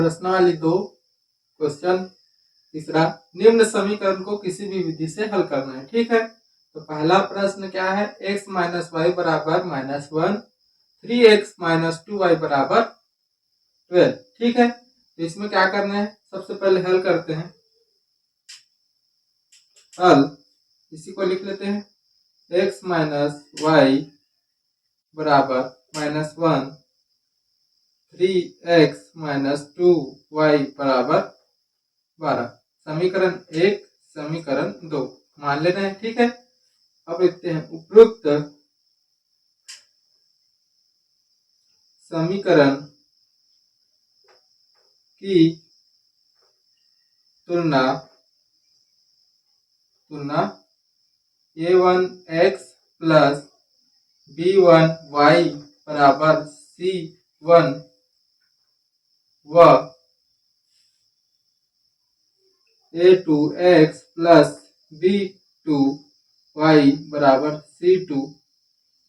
प्रश्नावली 2 क्वेश्चन तीसरा, निम्न समीकरण को किसी भी विधि से हल करना है। ठीक है, तो पहला प्रश्न क्या है, x माइनस वाई बराबर -1, 3x माइनस 2y बराबर 12। ठीक है, तो इसमें क्या करना है, सबसे पहले हल करते हैं। हल इसी को लिख लेते हैं, x माइनस वाई बराबर -1, 3x माइनस 2y बराबर 12। समीकरण 1 समीकरण 2 मान लेते हैं। ठीक है, अब लिखते हैं उपरोक्त समीकरण की तुलना a1x प्लस b1y बराबर c1 व a2x प्लस b2y बराबर c2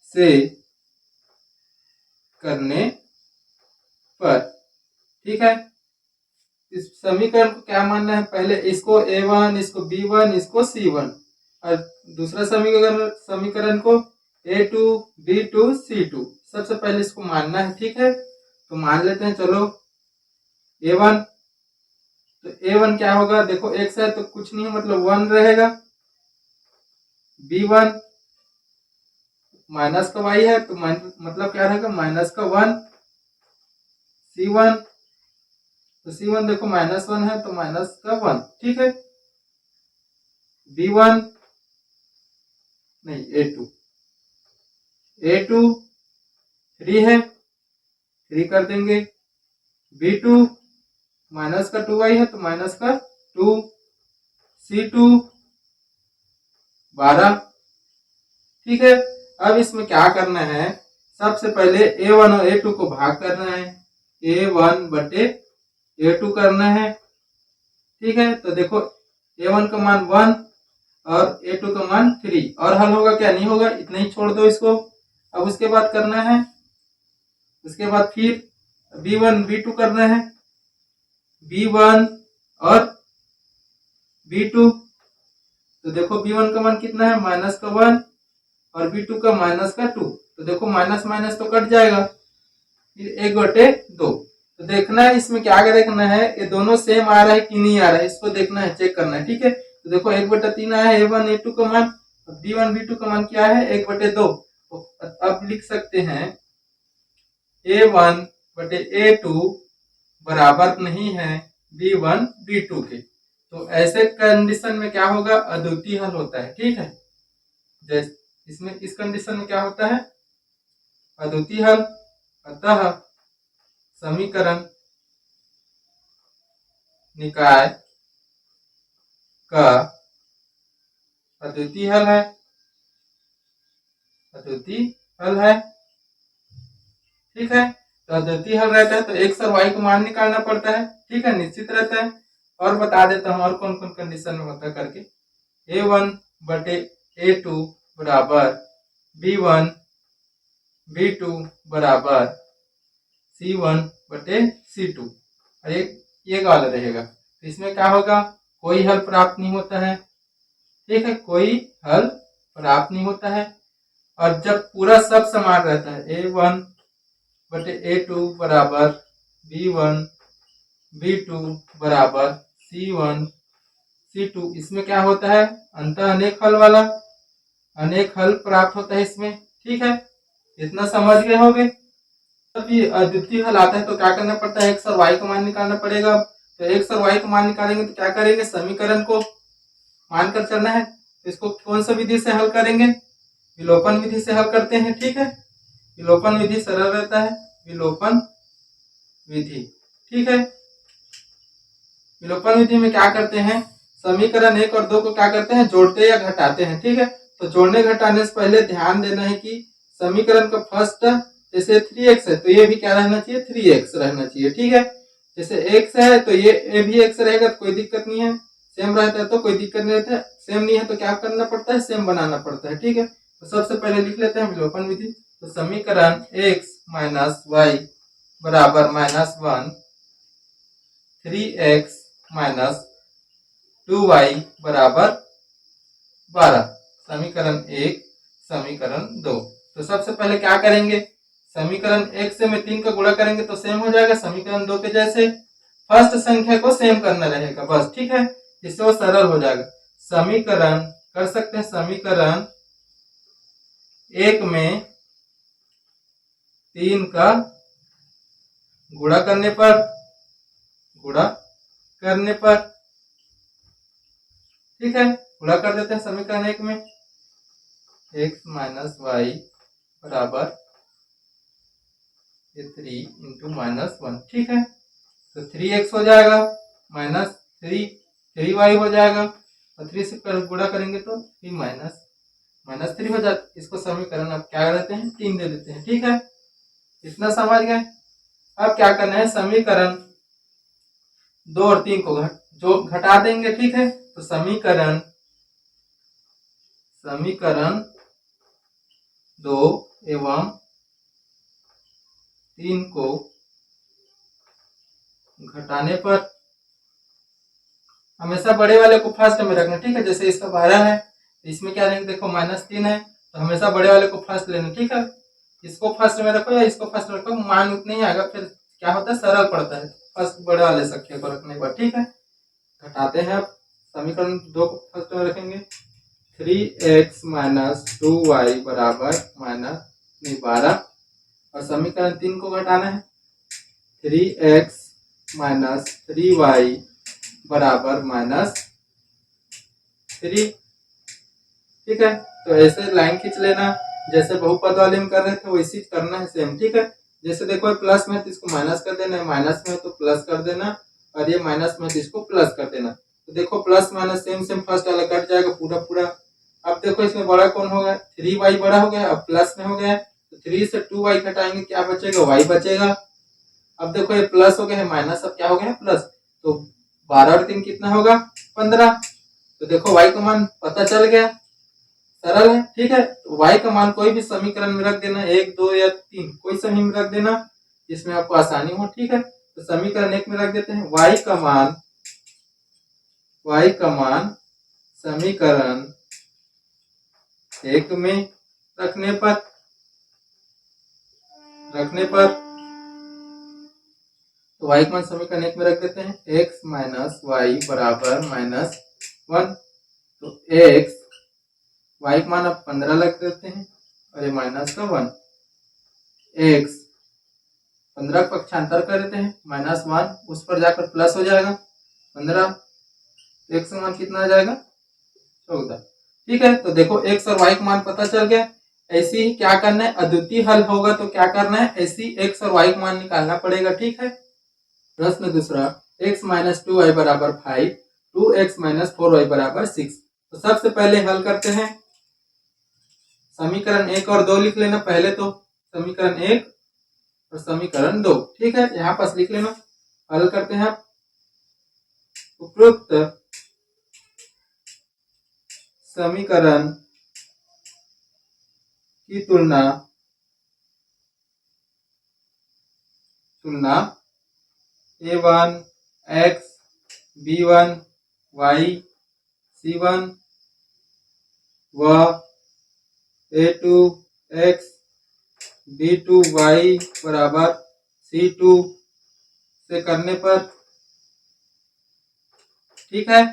से करने पर। ठीक है, इस समीकरण को क्या मानना है, पहले इसको a1, इसको b1, इसको c1 और दूसरा समीकरण को a2, b2, c2 सबसे पहले इसको मानना है। ठीक है, तो मान लेते हैं। चलो a1, तो a1 क्या होगा, देखो x है तो कुछ नहीं मतलब 1 रहेगा। b1 माइनस का y है तो मतलब क्या रहेगा, माइनस का 1। c1 तो c1 देखो -1 है तो माइनस का 1। ठीक है, b1 नहीं a2 3 है, 3 कर देंगे। b2 माइनस का 2y है तो माइनस का 2। c2 12। ठीक है, अब इसमें क्या करना है, सबसे पहले a1 और a2 को भाग करना है, a1 बटे a2 करना है। ठीक है, तो देखो a1 का मान 1 और a2 का मान 3 और हल होगा क्या, नहीं होगा, इतना ही छोड़ दो इसको। अब उसके बाद करना है, उसके बाद फिर b1 b2 करना है, b1 और b2। तो देखो b1 का मान कितना है, माइनस का 1 और b2 का माइनस का 2। तो देखो माइनस माइनस तो कट जाएगा, फिर 1/2। तो देखना है इसमें क्या देखना है, ये दोनों सेम आ रहा है कि नहीं आ रहा है, इसको देखना है, चेक करना है। ठीक है, तो देखो 1/3 आया है a1 a2 का मान, b1 b2 का मान क्या है 1/2। तो अब लिख सकते हैं a1 बटे a2 बराबर नहीं है b1 b2 के। तो ऐसे कंडीशन में क्या होगा, अद्वितीय हल होता है। ठीक है, जैसे इसमें इस कंडीशन में क्या होता है, अद्वितीय हल। अतः समीकरण निकाय का अद्वितीय हल है, अद्वितीय हल है। ठीक है, तो अद्वितीय हल रहता है तो x और y को मान निकालना पड़ता है। ठीक है, निश्चित रहता है। और बता देता हूं और कौन कौन कंडीशन में होता है करके, a1 बटे a2 बराबर b1 b2 बराबर c1 बटे c2 और ये वाला रहेगा। तो इसमें क्या होगा, कोई हल प्राप्त नहीं होता है। ठीक है, कोई हल प्राप्त नहीं होता है। और जब पूरा सब समान रहता है, a1 बटे a2 बराबर b1 b2 बराबर c1 c2, इसमें क्या होता है, अंतः अनेक हल वाला अनेक हल प्राप्त होता है इसमें। ठीक है, इतना समझ गए होगे। जब ये अद्वितीय हल आता है तो क्या करना पड़ता है, x और y का मान निकालना पड़ेगा। तो x और y का मान निकालेंगे तो क्या करेंगे, समीकरण को मानकर चलना है। तो इसको कौन सा विधि से हल करेंगे, विलोपन विधि से हल करते हैं। ठीक है, विलोपन विधि सरल रहता है, विलोपन विधि। ठीक है, विलोपन विधि में क्या करते हैं, समीकरण 1 और 2 को क्या करते हैं, जोड़ते या घटाते हैं। ठीक है, तो जोड़ने घटाने से पहले ध्यान देना है कि समीकरण का फर्स्ट जैसे 3x है तो ये भी क्या रहना चाहिए, 3x रहना चाहिए। ठीक है, जैसे x है तो ये भी x रहेगा तो कोई दिक्कत नहीं है, सेम रहता है तो कोई दिक्कत नहीं रहता है, सेम नहीं है तो क्या करना पड़ता है, सेम बनाना पड़ता है। ठीक है, तो सबसे पहले लिख लेते हैं विलोपन विधि। तो समीकरण x माइनस वाई बराबर -1 3x माइनस 2y बराबर 12। समीकरण 1, समीकरण 2। तो सबसे पहले क्या करेंगे, समीकरण 1 से में 3 का गुणा करेंगे तो सेम हो जाएगा समीकरण 2 के जैसे। फर्स्ट संख्या को सेम करना रहेगा बस, ठीक है, इससे वो सरल हो जाएगा। समीकरण कर सकते हैं, समीकरण 1 में 3 का गुणा करने पर ठीक है, गुणा कर देते हैं समीकरण 1 में, x माइनस वाई बराबर 3 इंटू माइनस 1, ठीक है। तो 3x हो जाएगा माइनस 3y हो जाएगा, और 3 से गुणा करेंगे तो 3 माइनस 3 हो जाता। इसको समीकरण अब क्या देते हैं, 3 दे देते हैं, ठीक है, इतना समझ गए। अब क्या करना है, समीकरण 2 और 3 को घटा देंगे, ठीक है। तो समीकरण 2 एवं 3 को घटाने पर हमेशा बड़े वाले को फर्स्ट में रखना, ठीक है। जैसे इसका 12 है, इसमें क्या रहेंगे, देखो -3 है, तो हमेशा बड़े वाले को फर्स्ट लेना, ठीक है। इसको फर्स्ट में रखो या इसको फर्स्ट में रखो, मान उतना ही आएगा, फिर क्या होता है, सरल पड़ता है फर्स्ट बड़े वाले संख्या को रखने पर, ठीक है। घटाते हैं, अब समीकरण 2 को फर्स्ट में रखेंगे, 3x माइनस 2y बराबर -12, और समीकरण 3 को घटाना है, 3x माइनस 3y बराबर -3, ठीक है। तो ऐसे लाइन खींच लेना, जैसे बहुपद वाले में कर रहे थे वैसे करना है सेम, ठीक है। जैसे देखो प्लस में तो इसको माइनस कर देना है, माइनस में तो प्लस कर देना, और ये माइनस में तो इसको प्लस कर देना। तो देखो प्लस माइनस सेम फर्स्ट वाला कट जाएगा पूरा। अब देखो इसमें बड़ा कौन होगा, 3y बड़ा हो गया, अब प्लस में हो गया, तो 3 से 2y घटाएंगे, क्या बचेगा, y बचेगा। अब देखो ये प्लस हो गया है, माइनस अब क्या हो गया है, प्लस। तो 12 और 3 कितना होगा, 15। तो देखो y का मान पता चल गया, सरल है, ठीक है। तो y का मान कोई भी समीकरण में रख देना, 1, 2 या 3, कोई सही में रख देना जिसमें आपको आसानी हो, ठीक है। तो समीकरण 1 में रख देते हैं, y का मान समीकरण 1 में रखने पर तो y का मान समीकरण 1 में रख देते हैं, x माइनस वाई बराबर -1। तो x y का मान अब 15 रख देते हैं, और ये माइनस का 1, x 15 पक्षांतर कर देते हैं, -1 उस पर जाकर प्लस हो जाएगा 15, x का मान कितना आ जाएगा, 14, ठीक है। तो देखो x और y का मान पता चल गया। ऐसे ही क्या करना है, अद्वितीय हल होगा तो क्या करना है, ऐसी x और y का मान निकालना पड़ेगा, ठीक है। प्रश्न दूसरा, x माइनस 2y बराबर 5, 2x माइनस 4y बराबर 6। तो सबसे पहले हल करते हैं, समीकरण 1 और 2 लिख लेना पहले, तो समीकरण 1 और समीकरण 2, ठीक है, यहाँ पास लिख लेना। हल करते हैं, उपरोक्त समीकरण की तुलना a1 x b1 y c1 व a2 x b2 y बराबर c2 से करने पर, ठीक है।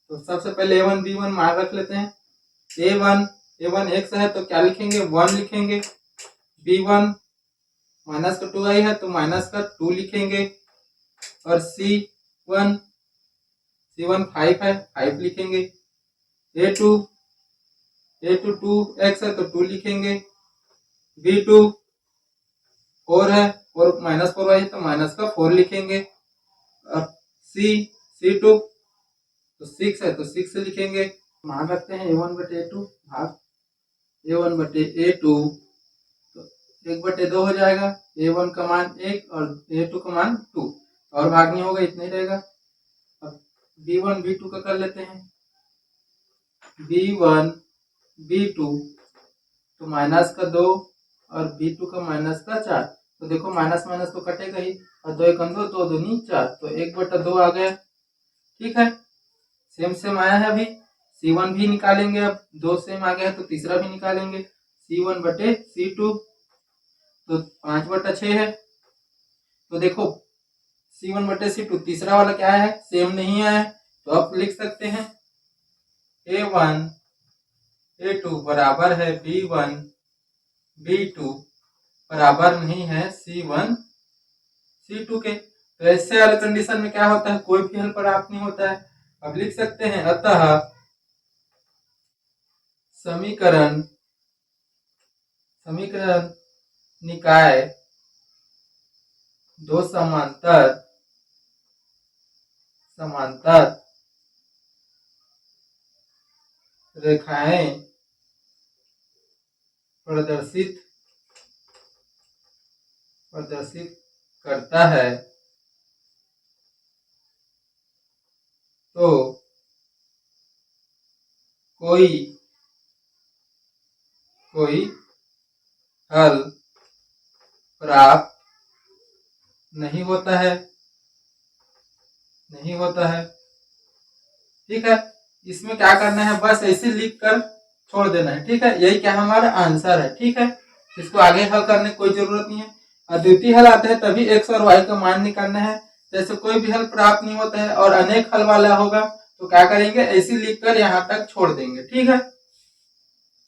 तो सबसे पहले a1 b1 मान रख लेते हैं। a1 x है तो क्या लिखेंगे, 1 लिखेंगे। b1 माइनस का 2y है तो माइनस का 2 लिखेंगे, और c1 5 है, 5 लिखेंगे। a2 2x है तो 2 लिखेंगे। b2 4 है, और माइनस 4y है तो माइनस का 4 लिखेंगे। और c2 तो 6 है तो 6 लिखेंगे। मान रखते हैं a1 बटे a2 भाग a1 बटे a2, तो 1 बटे 2 हो जाएगा। a1 का मान 1 और a2 का मान 2, और भाग नहीं होगा, इतना ही रहेगा। अब b1 b2 का कर लेते हैं, b1 b2 तो माइनस का 2 और b2 का माइनस का 4। तो देखो माइनस माइनस तो कटेगा ही, और 2 1 2, 2 दूनी 4, तो 1/2 आ गया। ठीक है, सेम सेम आया है। अभी C1 भी निकालेंगे। अब 2 सेम आ गया है तो तीसरा भी निकालेंगे, C1/C2, तो 5/6 है। तो देखो C1/C2 तीसरा वाला क्या है, सेम नहीं आया है, तो अब लिख सकते हैं A1 A2 बराबर है B1 B2 बराबर नहीं है C1 C2 के। तो ऐसे वाले कंडीशन में क्या होता है, कोई भी हल प्राप्त नहीं होता है। अब लिख सकते हैं अतः समीकरण निकाय दो समांतर रेखाएं प्रदर्शित करता है, तो कोई हल प्राप्त नहीं होता है। ठीक है, इसमें क्या करना है, बस ऐसे लिख कर छोड़ देना है। ठीक है, यही क्या हमारा आंसर है। ठीक है, इसको आगे हल करने की कोई जरूरत नहीं है। अद्वितीय हल आता है तभी x और y का मान निकालना है। जैसे कोई भी हल प्राप्त नहीं होता है और अनेक हल वाला होगा तो क्या करेंगे, ऐसे लिख कर यहाँ तक छोड़ देंगे। ठीक है।